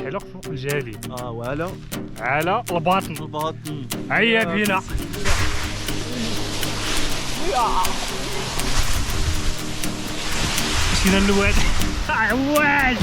الحلق فوق الجليد. وعلى على الباطن. الباطن. هيا بينا. مشينا للواد. عواج.